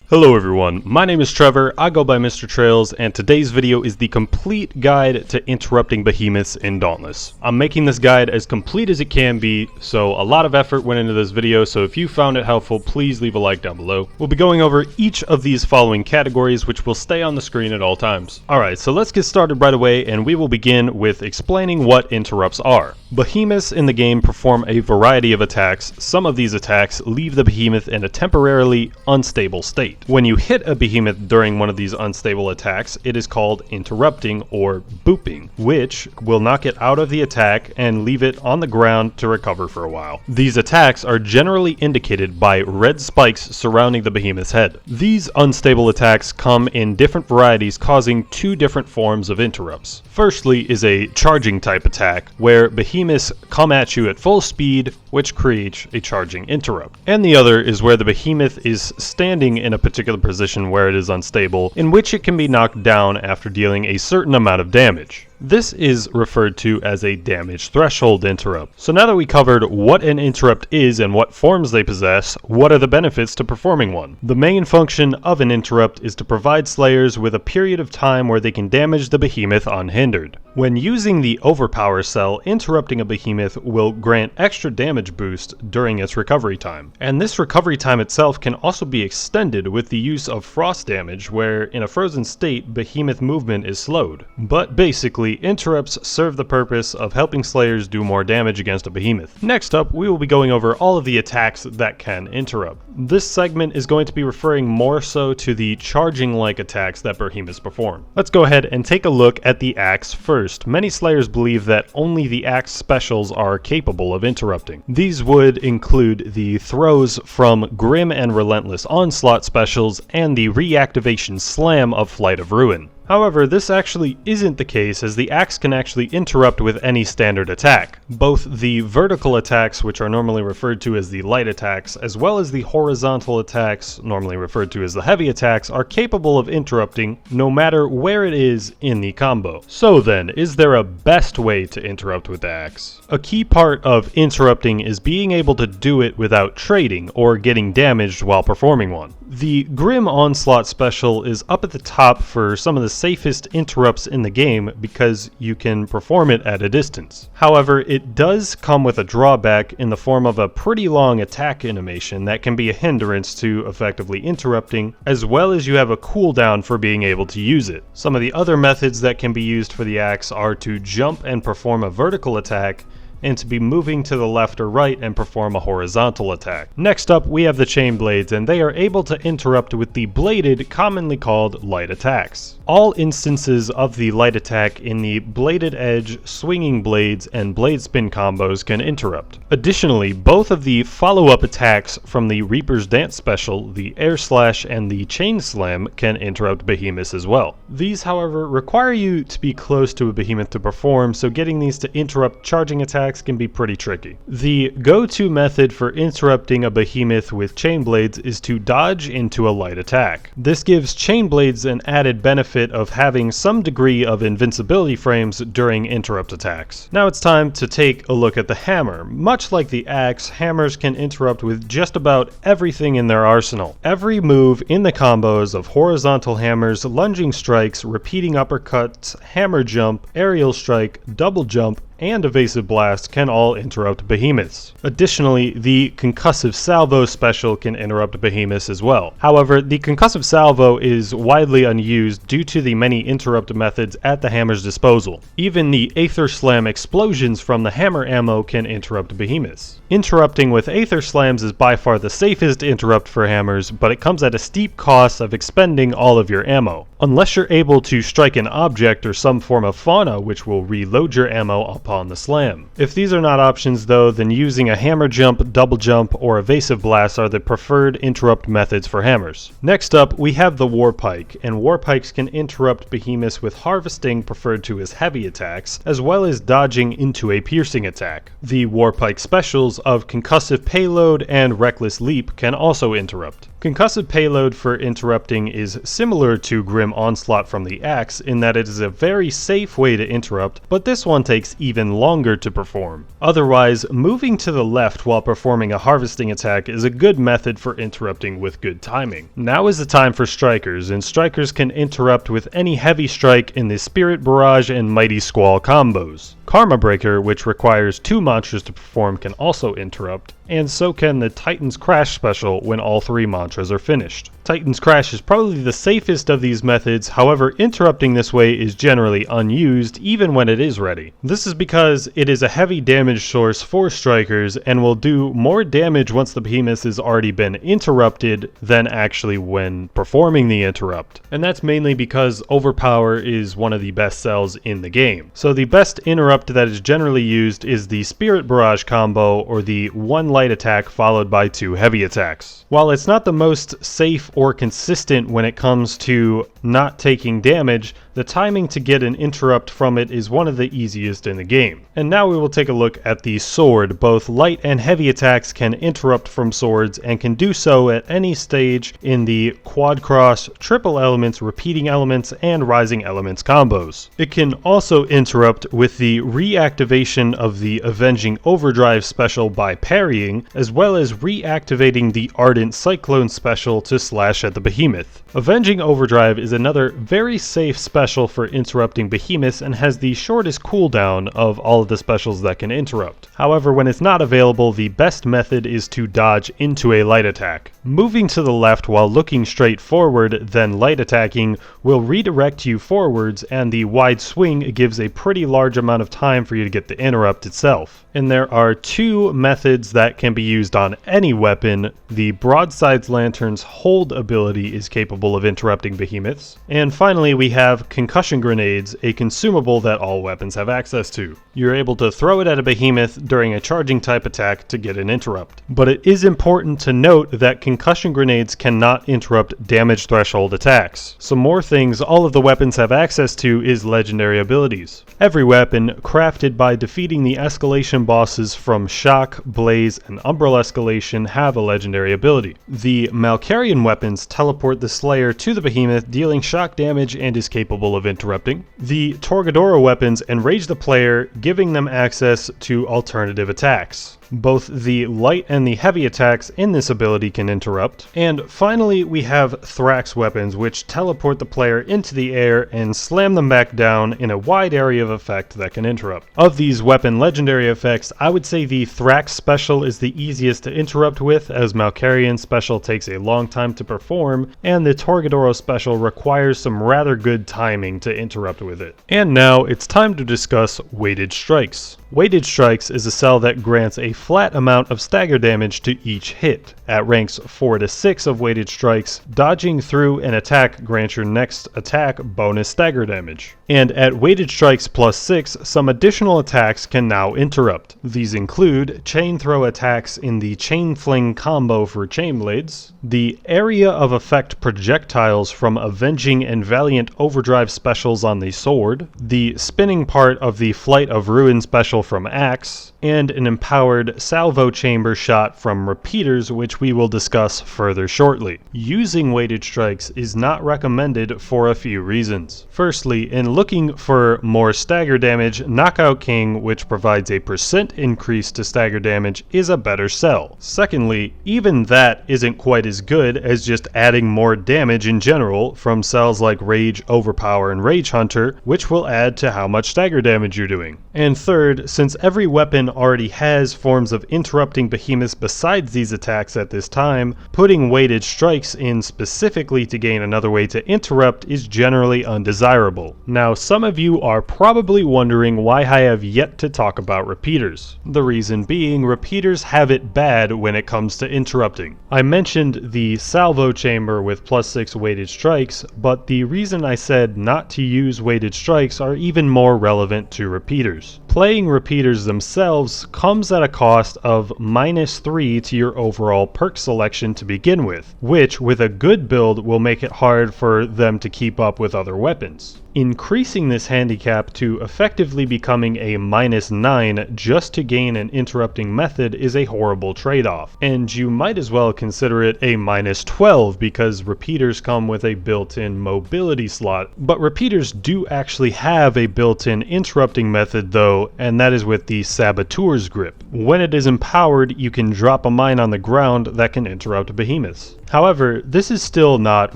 Hello everyone, my name is Trevor, I go by TheMrTrails, and today's video is the complete guide to interrupting behemoths in Dauntless. I'm making this guide as complete as it can be, so a lot of effort went into this video, so if you found it helpful, please leave a like down below. We'll be going over each of these following categories, which will stay on the screen at all times. Alright, so let's get started right away, and we will begin with explaining what interrupts are. Behemoths in the game perform a variety of attacks. Some of these attacks leave the behemoth in a temporarily unstable state. When you hit a behemoth during one of these unstable attacks, it is called interrupting or booping, which will knock it out of the attack and leave it on the ground to recover for a while. These attacks are generally indicated by red spikes surrounding the behemoth's head. These unstable attacks come in different varieties, causing two different forms of interrupts. Firstly is a charging type attack, where behemoths come at you at full speed, which creates a charging interrupt. And the other is where the behemoth is standing in a particular position where it is unstable, in which it can be knocked down after dealing a certain amount of damage. This is referred to as a damage threshold interrupt. So now that we covered what an interrupt is and what forms they possess, what are the benefits to performing one? The main function of an interrupt is to provide slayers with a period of time where they can damage the behemoth unhindered. When using the overpower cell, interrupting a behemoth will grant extra damage boost during its recovery time. And this recovery time itself can also be extended with the use of frost damage, where in a frozen state, behemoth movement is slowed. But basically, interrupts serve the purpose of helping slayers do more damage against a behemoth. Next up, we will be going over all of the attacks that can interrupt. This segment is going to be referring more so to the charging-like attacks that behemoths perform. Let's go ahead and take a look at the axe first. Many slayers believe that only the axe specials are capable of interrupting. These would include the throws from Grim and Relentless Onslaught specials and the reactivation slam of Flight of Ruin. However, this actually isn't the case, as the axe can actually interrupt with any standard attack. Both the vertical attacks, which are normally referred to as the light attacks, as well as the horizontal attacks, normally referred to as the heavy attacks, are capable of interrupting no matter where it is in the combo. So then, is there a best way to interrupt with the axe? A key part of interrupting is being able to do it without trading or getting damaged while performing one. The Grim Onslaught special is up at the top for some of the safest interrupts in the game because you can perform it at a distance. However, it does come with a drawback in the form of a pretty long attack animation that can be a hindrance to effectively interrupting, as well as you have a cooldown for being able to use it. Some of the other methods that can be used for the axe are to jump and perform a vertical attack, and to be moving to the left or right and perform a horizontal attack. Next up, we have the chain blades, and they are able to interrupt with the bladed, commonly called light attacks. All instances of the light attack in the bladed edge, swinging blades, and blade spin combos can interrupt. Additionally, both of the follow-up attacks from the Reaper's Dance special, the Air Slash and the Chain Slam, can interrupt behemoths as well. These, however, require you to be close to a behemoth to perform, so getting these to interrupt charging attacks can be pretty tricky. The go-to method for interrupting a behemoth with chain blades is to dodge into a light attack. This gives chain blades an added benefit of having some degree of invincibility frames during interrupt attacks. Now it's time to take a look at the hammer. Much like the axe, hammers can interrupt with just about everything in their arsenal. Every move in the combos of horizontal hammers, lunging strikes, repeating uppercuts, hammer jump, aerial strike, double jump, and evasive blast can all interrupt behemoths. Additionally, the concussive salvo special can interrupt behemoths as well. However, the concussive salvo is widely unused due to the many interrupt methods at the hammer's disposal. Even the Aether Slam explosions from the hammer ammo can interrupt behemoths. Interrupting with Aether Slams is by far the safest interrupt for hammers, but it comes at a steep cost of expending all of your ammo. Unless you're able to strike an object or some form of fauna, which will reload your ammo upon the slam. If these are not options though, then using a hammer jump, double jump, or evasive blast are the preferred interrupt methods for hammers. Next up, we have the War Pike, and War Pikes can interrupt behemoths with harvesting, preferred to as heavy attacks, as well as dodging into a piercing attack. The War Pike specials of Concussive Payload and Reckless Leap can also interrupt. Concussive Payload for interrupting is similar to Grim Onslaught from the axe in that it is a very safe way to interrupt, but this one takes even even longer to perform. Otherwise, moving to the left while performing a harvesting attack is a good method for interrupting with good timing. Now is the time for strikers, and strikers can interrupt with any heavy strike in the Spirit Barrage and Mighty Squall combos. Karma Breaker, which requires 2 mantras to perform, can also interrupt, and so can the Titan's Crash special when all 3 mantras are finished. Titan's Crash is probably the safest of these methods, however interrupting this way is generally unused even when it is ready. This is because it is a heavy damage source for strikers and will do more damage once the behemoth has already been interrupted than actually when performing the interrupt. And that's mainly because Overpower is one of the best cells in the game. So the best interrupt that is generally used is the Spirit Barrage combo or the 1 light attack followed by 2 heavy attacks. While it's not the most safe or consistent when it comes to not taking damage, the timing to get an interrupt from it is one of the easiest in the game. And now we will take a look at the sword. Both light and heavy attacks can interrupt from swords and can do so at any stage in the quad cross, triple elements, repeating elements, and rising elements combos. It can also interrupt with the reactivation of the Avenging Overdrive special by parrying, as well as reactivating the Ardent Cyclone special to slash at the behemoth. Avenging Overdrive is another very safe special for interrupting behemoths and has the shortest cooldown of all of the specials that can interrupt. However, when it's not available, the best method is to dodge into a light attack. Moving to the left while looking straight forward, then light attacking, will redirect you forwards, and the wide swing gives a pretty large amount of time for you to get the interrupt itself. And there are 2 methods that can be used on any weapon. The Broadside's Lantern's hold ability is capable of interrupting behemoths. And finally, we have Concussion Grenades, a consumable that all weapons have access to. You're able to throw it at a behemoth during a charging type attack to get an interrupt. But it is important to note that Concussion Grenades cannot interrupt damage threshold attacks. Some more things all of the weapons have access to is legendary abilities. Every weapon crafted by defeating the Escalation Bosses from Shock, Blaze, and Umbral Escalation have a legendary ability. The Malkarian weapons teleport the Slayer to the behemoth, dealing shock damage and is capable of interrupting. The Torgadora weapons enrage the player, giving them access to alternative attacks. Both the light and the heavy attacks in this ability can interrupt. And finally, we have Thrax weapons, which teleport the player into the air and slam them back down in a wide area of effect that can interrupt. Of these weapon legendary effects, I would say the Thrax special is the easiest to interrupt with, as Malkarian special takes a long time to perform, and the Torgadoro special requires some rather good timing to interrupt with it. And now it's time to discuss Weighted Strikes. Weighted Strikes is a cell that grants a flat amount of stagger damage to each hit. At ranks 4 to 6 of Weighted Strikes, dodging through an attack grants your next attack bonus stagger damage. And at Weighted Strikes plus 6, some additional attacks can now interrupt. These include Chain Throw attacks in the Chain Fling combo for Chain Blades, the area of effect projectiles from Avenging and Valiant Overdrive specials on the sword, the spinning part of the Flight of Ruin special from Axe, and an empowered salvo chamber shot from repeaters, which we will discuss further shortly. Using Weighted Strikes is not recommended for a few reasons. Firstly, in looking for more stagger damage, Knockout King, which provides a % increase to stagger damage, is a better cell. Secondly, even that isn't quite as good as just adding more damage in general from cells like Rage, Overpower, and Rage Hunter, which will add to how much stagger damage you're doing. And third, since every weapon already has forms of interrupting behemoths besides these attacks at this time, putting Weighted Strikes in specifically to gain another way to interrupt is generally undesirable. Now, some of you are probably wondering why I have yet to talk about repeaters. The reason being, repeaters have it bad when it comes to interrupting. I mentioned the salvo chamber with plus 6 Weighted Strikes, but the reason I said not to use Weighted Strikes are even more relevant to repeaters. Playing repeaters themselves comes at a cost of -3 to your overall perk selection to begin with, which with a good build will make it hard for them to keep up with other weapons. increasing this handicap to effectively becoming a -9 just to gain an interrupting method is a horrible trade-off, and you might as well consider it a -12 because repeaters come with a built-in mobility slot. But repeaters do actually have a built-in interrupting method though, and that is with the Saboteur's Grip. When it is empowered, you can drop a mine on the ground that can interrupt behemoths. However, this is still not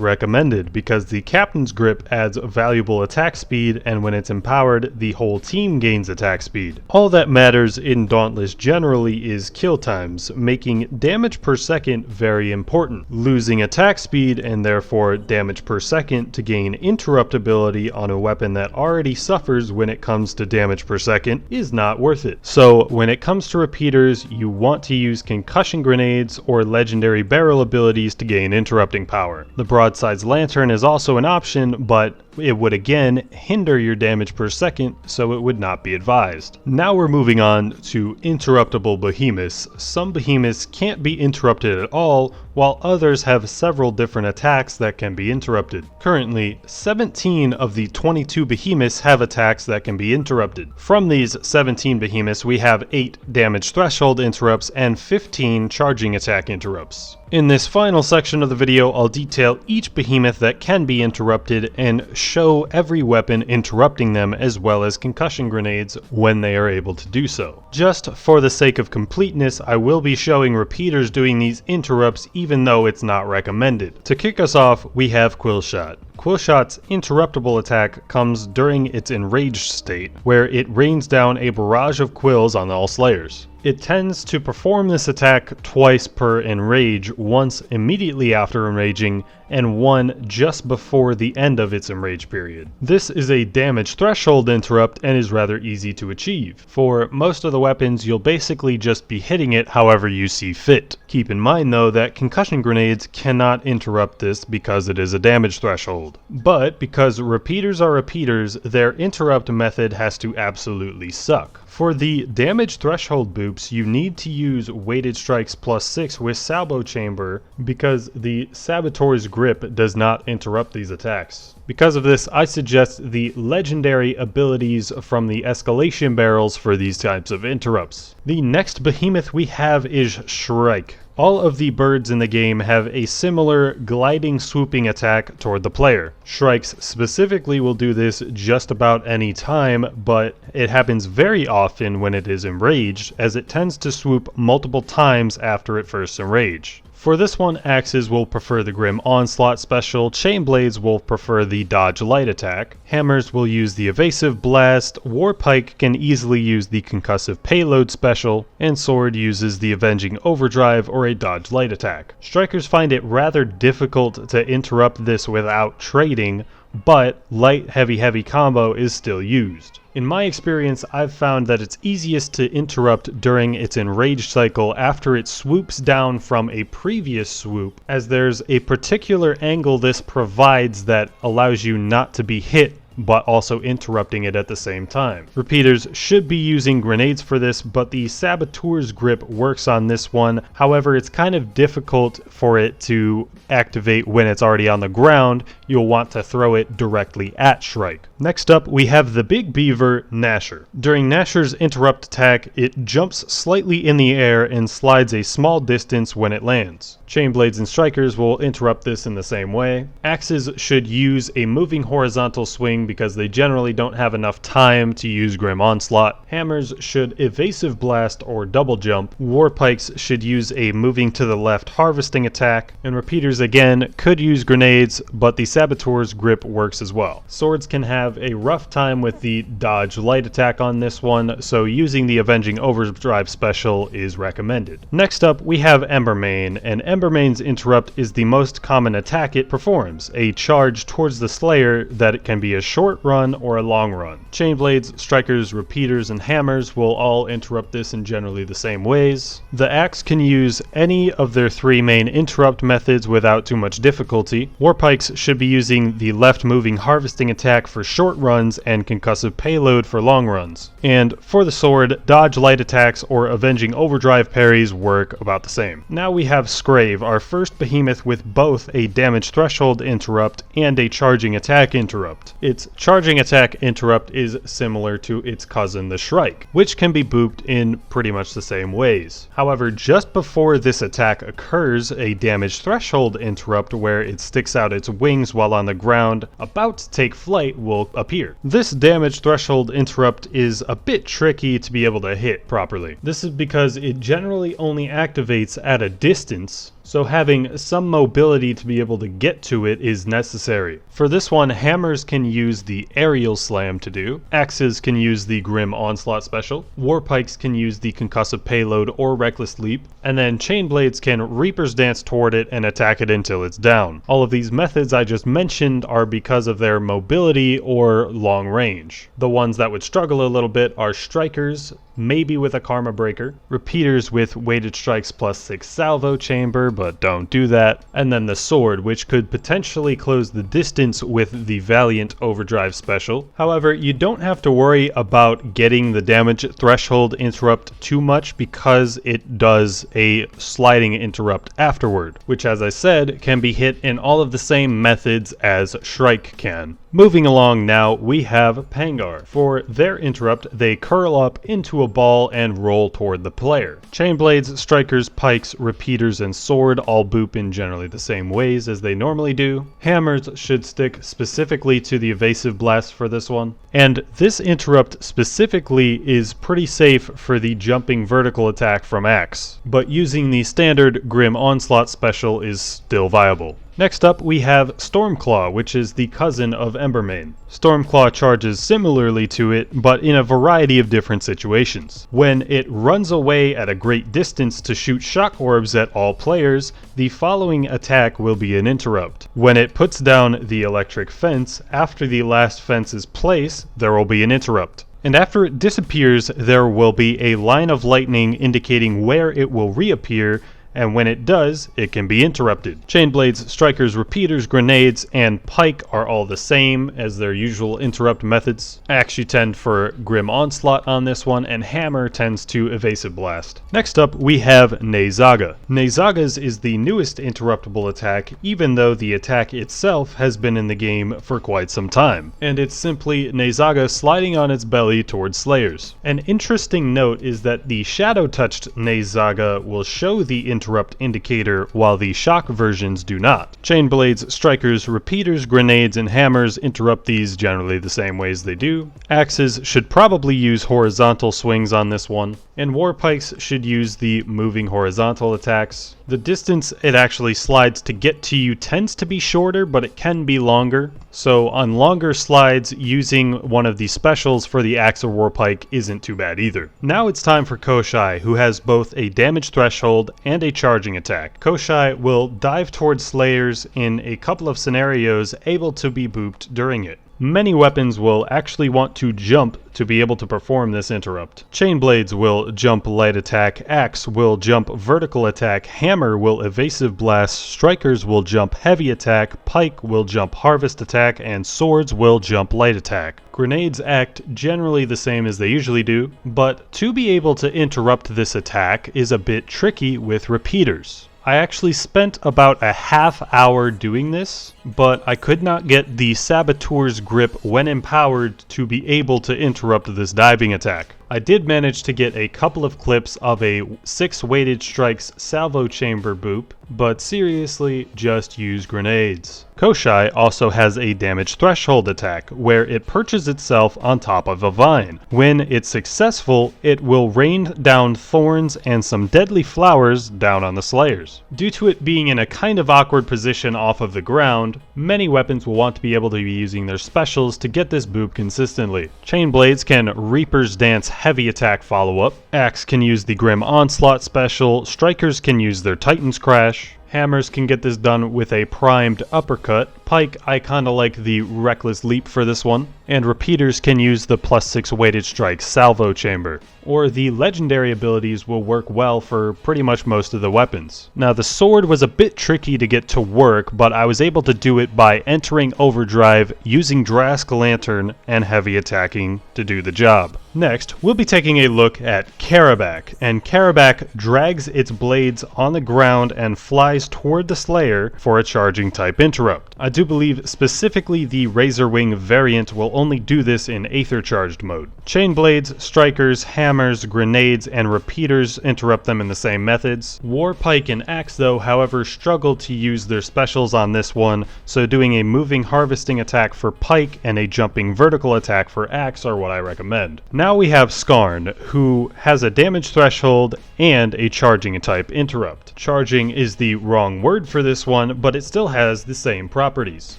recommended because the Captain's Grip adds valuable attack speed, and when it's empowered, the whole team gains attack speed. All that matters in Dauntless generally is kill times, making damage per second very important. Losing attack speed and therefore damage per second to gain interruptibility on a weapon that already suffers when it comes to damage per second is not worth it. So when it comes to repeaters, you want to use concussion grenades or legendary barrel abilities to gain interrupting power. The broadside's lantern is also an option, but it would again hinder your damage per second, so it would not be advised. Now we're moving on to Interruptable Behemoths. Some behemoths can't be interrupted at all, while others have several different attacks that can be interrupted. Currently, 17 of the 22 behemoths have attacks that can be interrupted. From these 17 behemoths, we have 8 damage threshold interrupts and 15 charging attack interrupts. In this final section of the video, I'll detail each behemoth that can be interrupted and show every weapon interrupting them, as well as concussion grenades when they are able to do so. Just for the sake of completeness, I will be showing repeaters doing these interrupts even though it's not recommended. To kick us off, we have Quillshot. Quillshot's interruptible attack comes during its enraged state, where it rains down a barrage of quills on all slayers. It tends to perform this attack twice per enrage, once immediately after enraging, and one just before the end of its enrage period. This is a damage threshold interrupt and is rather easy to achieve. For most of the weapons, you'll basically just be hitting it however you see fit. Keep in mind though that concussion grenades cannot interrupt this because it is a damage threshold. But because repeaters are repeaters, their interrupt method has to absolutely suck. For the damage threshold boops, you need to use weighted strikes +6 with Salvo Chamber because the Saboteur's Grip does not interrupt these attacks. Because of this, I suggest the legendary abilities from the Escalation barrels for these types of interrupts. The next behemoth we have is Shrike. All of the birds in the game have a similar gliding swooping attack toward the player. Shrikes specifically will do this just about any time, but it happens very often when it is enraged, as it tends to swoop multiple times after it first enrage. For this one, Axes will prefer the Grim Onslaught special, Chainblades will prefer the Dodge Light attack, Hammers will use the Evasive Blast, Pike can easily use the Concussive Payload special, and Sword uses the Avenging Overdrive or a Dodge Light attack. Strikers find it rather difficult to interrupt this without trading, but light heavy combo is still used. In my experience, I've found that it's easiest to interrupt during its enraged cycle after it swoops down from a previous swoop, as there's a particular angle this provides that allows you not to be hit but also interrupting it at the same time. Repeaters should be using grenades for this, but the Saboteur's Grip works on this one. However, it's kind of difficult for it to activate when it's already on the ground. You'll want to throw it directly at Shrike. Next up, we have the big beaver, Gnasher. During Gnasher's interrupt attack, it jumps slightly in the air and slides a small distance when it lands. Chainblades and Strikers will interrupt this in the same way. Axes should use a moving horizontal swing because they generally don't have enough time to use Grim Onslaught. Hammers should Evasive Blast or Double Jump. Pikes should use a moving to the left harvesting attack. And Repeaters again could use grenades, but the Saboteur's Grip works as well. Swords can have a rough time with the Dodge Light attack on this one, so using the Avenging Overdrive special is recommended. Next up, we have Embermane, and Embermane's interrupt is the most common attack it performs, a charge towards the Slayer that it can be a short run or a long run. Chainblades, Strikers, Repeaters, and Hammers will all interrupt this in generally the same ways. The Axe can use any of their 3 main interrupt methods without too much difficulty. Pikes should be using the left moving harvesting attack for short runs and concussive payload for long runs. And for the sword, dodge light attacks or avenging overdrive parries work about the same. Now we have Skraev. Skraiv, our first behemoth with both a damage threshold interrupt and a charging attack interrupt. Its charging attack interrupt is similar to its cousin the Shrike, which can be booped in pretty much the same ways. However, just before this attack occurs, a damage threshold interrupt where it sticks out its wings while on the ground about to take flight will appear. This damage threshold interrupt is a bit tricky to be able to hit properly. This is because it generally only activates at a distance, so having some mobility to be able to get to it is necessary. For this one, hammers can use the aerial slam to do, axes can use the grim onslaught special, war pikes can use the concussive payload or reckless leap, and then chain blades can reaper's dance toward it and attack it until it's down. All of these methods I just mentioned are because of their mobility or long range. The ones that would struggle a little bit are strikers, maybe with a karma breaker, repeaters with weighted strikes plus 6 salvo chamber, but don't do that, and then the sword, which could potentially close the distance with the Valiant overdrive special. However, you don't have to worry about getting the damage threshold interrupt too much because it does a sliding interrupt afterward, which, as I said, can be hit in all of the same methods as Shrike can. Moving along now, we have Pangar. For their interrupt, they curl up into a ball and roll toward the player. Chain blades, strikers, pikes, repeaters, and sword all boop in generally the same ways as they normally do. Hammers should stick specifically to the evasive blast for this one. And this interrupt specifically is pretty safe for the jumping vertical attack from Axe, but using the standard Grim Onslaught special is still viable. Next up, we have Stormclaw, which is the cousin of Embermane. Stormclaw charges similarly to it, but in a variety of different situations. When it runs away at a great distance to shoot shock orbs at all players, the following attack will be an interrupt. When it puts down the electric fence, after the last fence's place, there will be an interrupt. And after it disappears, there will be a line of lightning indicating where it will reappear, and when it does, it can be interrupted. Chain blades, strikers, repeaters, grenades, and pike are all the same as their usual interrupt methods. Axe you tend for Grim Onslaught on this one, and hammer tends to evasive blast. Next up, we have Nayzaga. Nayzaga's is the newest interruptible attack, even though the attack itself has been in the game for quite some time. And it's simply Nayzaga sliding on its belly towards slayers. An interesting note is that the shadow-touched Nayzaga will show the interrupt indicator while the shock versions do not. Chain blades, strikers, repeaters, grenades, and hammers interrupt these generally the same ways they do. Axes should probably use horizontal swings on this one, and war pikes should use the moving horizontal attacks. The distance it actually slides to get to you tends to be shorter, but it can be longer. So on longer slides, using one of the specials for the axe or war pike isn't too bad either. Now it's time for Koshai, who has both a damage threshold and a charging attack. Koshai will dive towards slayers in a couple of scenarios, able to be booped during it. Many weapons will actually want to jump to be able to perform this interrupt. Chain blades will jump light attack, axe will jump vertical attack, hammer will evasive blast, strikers will jump heavy attack, pike will jump harvest attack, and swords will jump light attack. Grenades act generally the same as they usually do, but to be able to interrupt this attack is a bit tricky with repeaters. I actually spent about a half hour doing this, but I could not get the Saboteur's grip when empowered to be able to interrupt this diving attack. I did manage to get a couple of clips of a 6 weighted strikes salvo chamber boop, but seriously, just use grenades. Koshai also has a damage threshold attack, where it perches itself on top of a vine. When it's successful, it will rain down thorns and some deadly flowers down on the slayers. Due to it being in a kind of awkward position off of the ground, many weapons will want to be able to be using their specials to get this boop consistently. Chain blades can Reaper's Dance heavy attack follow-up, axe can use the Grim Onslaught special, strikers can use their Titan's Crash, hammers can get this done with a primed uppercut, pike I kinda like the reckless leap for this one, and repeaters can use the +6 weighted strike salvo chamber. Or the legendary abilities will work well for pretty much most of the weapons. Now the sword was a bit tricky to get to work, but I was able to do it by entering overdrive, using Drask Lantern, and heavy attacking to do the job. Next, we'll be taking a look at Kharabak, and Kharabak drags its blades on the ground and flies toward the Slayer for a charging type interrupt. I do believe specifically the Razorwing variant will only do this in Aether charged mode. Chain blades, strikers, hammers, grenades, and repeaters interrupt them in the same methods. War Pike and Axe though, however, struggle to use their specials on this one, so doing a moving harvesting attack for Pike and a jumping vertical attack for Axe are what I recommend. Now we have Skarn, who has a damage threshold and a charging type interrupt. Charging is the wrong word for this one, but it still has the same properties.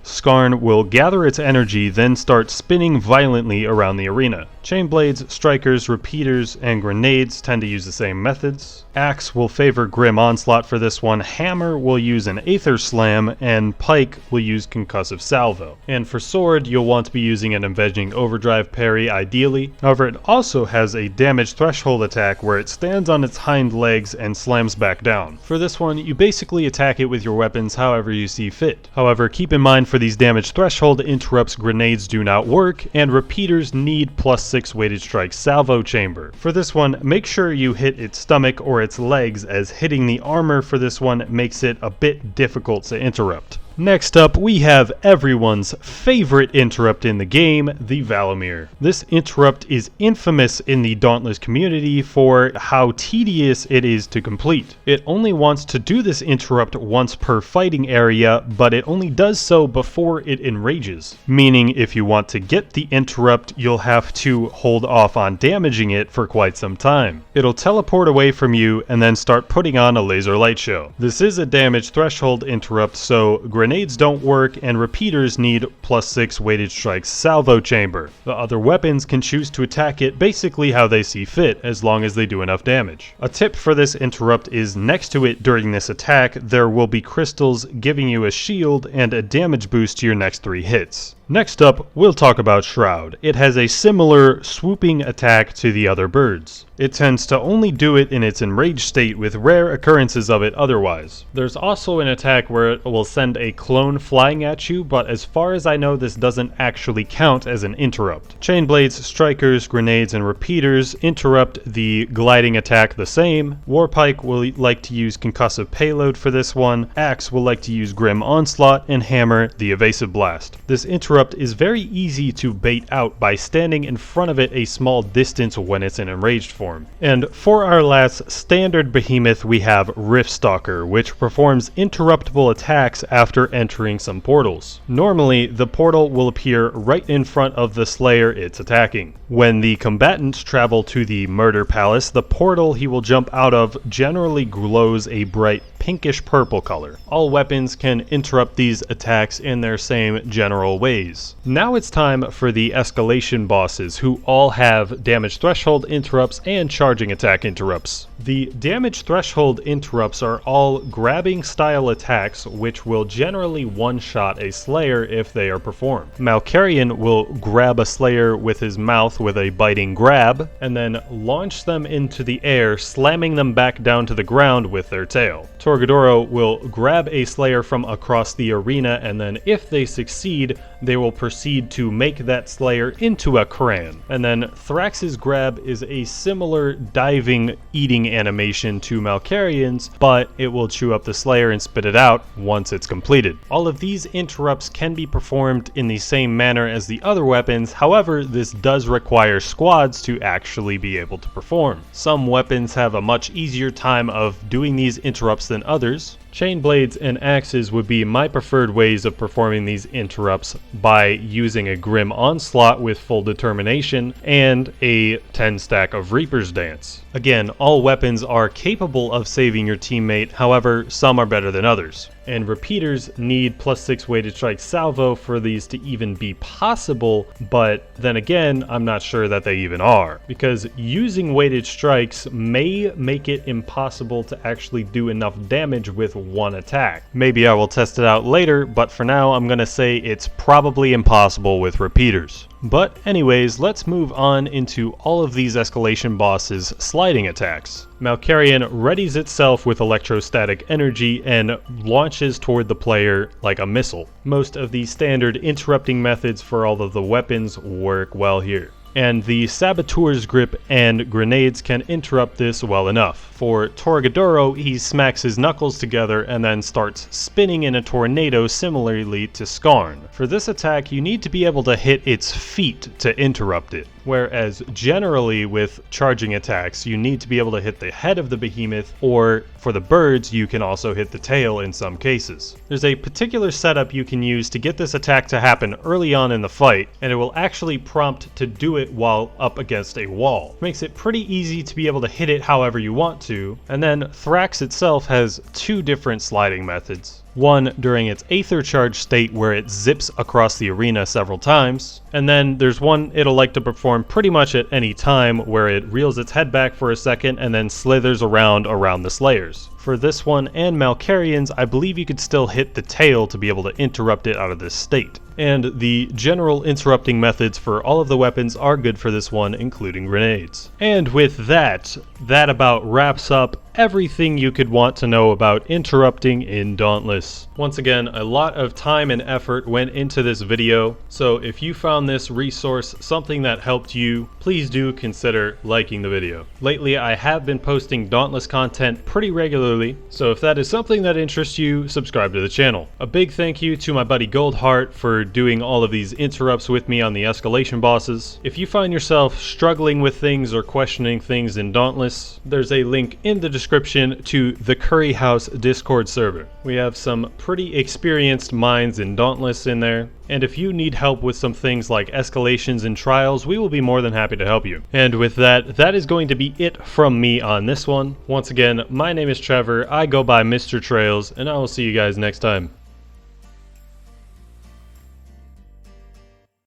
Skarn will gather its energy, then start spinning violently around the arena. Chain blades, strikers, repeaters, and grenades tend to use the same methods. Axe will favor Grim Onslaught for this one, Hammer will use an Aether Slam, and Pike will use Concussive Salvo. And for Sword, you'll want to be using an Avenging Overdrive parry ideally. However, it also has a damage threshold attack where it stands on its hind legs and slams back down. For this one, you basically attack it with your weapons however you see fit. However, keep in mind for these damage threshold interrupts, grenades do not work, and repeaters need +6 weighted strike salvo chamber. For this one, make sure you hit its stomach or its legs, as hitting the armor for this one makes it a bit difficult to interrupt. Next up, we have everyone's favorite interrupt in the game, the Valomyr. This interrupt is infamous in the Dauntless community for how tedious it is to complete. It only wants to do this interrupt once per fighting area, but it only does so before it enrages. Meaning if you want to get the interrupt, you'll have to hold off on damaging it for quite some time. It'll teleport away from you and then start putting on a laser light show. This is a damage threshold interrupt, so grenades don't work, and repeaters need +6 weighted strike salvo chamber. The other weapons can choose to attack it basically how they see fit, as long as they do enough damage. A tip for this interrupt is next to it during this attack, there will be crystals giving you a shield and a damage boost to your next 3 hits. Next up, we'll talk about Shrowd. It has a similar swooping attack to the other birds. It tends to only do it in its enraged state, with rare occurrences of it otherwise. There's also an attack where it will send a clone flying at you, but as far as I know, this doesn't actually count as an interrupt. Chain blades, strikers, grenades, and repeaters interrupt the gliding attack the same. Warpike will like to use concussive payload for this one. Axe will like to use Grim Onslaught, and Hammer the evasive blast. This interrupt is very easy to bait out by standing in front of it a small distance when it's in enraged form. And for our last standard behemoth, we have Riftstalker, which performs interruptible attacks after entering some portals. Normally, the portal will appear right in front of the Slayer it's attacking. When the combatants travel to the Murder Palace, the portal he will jump out of generally glows a bright pinkish purple color. All weapons can interrupt these attacks in their same general ways. Now it's time for the Escalation Bosses, who all have damage threshold interrupts and charging attack interrupts. The damage threshold interrupts are all grabbing style attacks, which will generally one-shot a Slayer if they are performed. Malkarian will grab a Slayer with his mouth with a biting grab, and then launch them into the air, slamming them back down to the ground with their tail. Torgadoro will grab a Slayer from across the arena, and then if they succeed, they will proceed to make that Slayer into a Kran. And then Thrax's grab is a similar diving, eating animation to Malkarian's, but it will chew up the Slayer and spit it out once it's completed. All of these interrupts can be performed in the same manner as the other weapons, however, this does require squads to actually be able to perform. Some weapons have a much easier time of doing these interrupts than others. Chain blades and axes would be my preferred ways of performing these interrupts by using a Grim Onslaught with full determination and a 10 stack of Reaper's Dance. Again, all weapons are capable of saving your teammate, however, some are better than others. And repeaters need +6 weighted strike salvo for these to even be possible, but then again, I'm not sure that they even are, because using weighted strikes may make it impossible to actually do enough damage with one attack. Maybe I will test it out later, but for now I'm gonna say it's probably impossible with repeaters. But anyways, let's move on into all of these Escalation Bosses' sliding attacks. Malkarian readies itself with electrostatic energy and launches toward the player like a missile. Most of the standard interrupting methods for all of the weapons work well here. and the Saboteur's Grip and grenades can interrupt this well enough. For Torgadoro, he smacks his knuckles together and then starts spinning in a tornado similarly to Skarn. For this attack, you need to be able to hit its feet to interrupt it, whereas generally with charging attacks, you need to be able to hit the head of the behemoth, or for the birds, you can also hit the tail in some cases. There's a particular setup you can use to get this attack to happen early on in the fight, and it will actually prompt to do it while up against a wall. It makes it pretty easy to be able to hit it however you want to, and then Thrax itself has two different sliding methods. One during its Aether Charge state where it zips across the arena several times, and then there's one it'll like to perform pretty much at any time where it reels its head back for a second and then slithers around the Slayers. For this one and Malkarian's, I believe you could still hit the tail to be able to interrupt it out of this state. And the general interrupting methods for all of the weapons are good for this one, including grenades. And with that about wraps up everything you could want to know about interrupting in Dauntless. Once again, a lot of time and effort went into this video, so if you found this resource something that helped you, please do consider liking the video. Lately, I have been posting Dauntless content pretty regularly, so if that is something that interests you, subscribe to the channel. A big thank you to my buddy Goldheart for doing all of these interrupts with me on the Escalation Bosses. If you find yourself struggling with things or questioning things in Dauntless, there's a link in the description to the Curry House Discord server. We have some pretty experienced minds in Dauntless in there, and if you need help with some things like escalations and trials, we will be more than happy to help you. And with that is going to be it from me on this one. Once again, my name is Trevor, I go by TheMrTrails, and I will see you guys next time.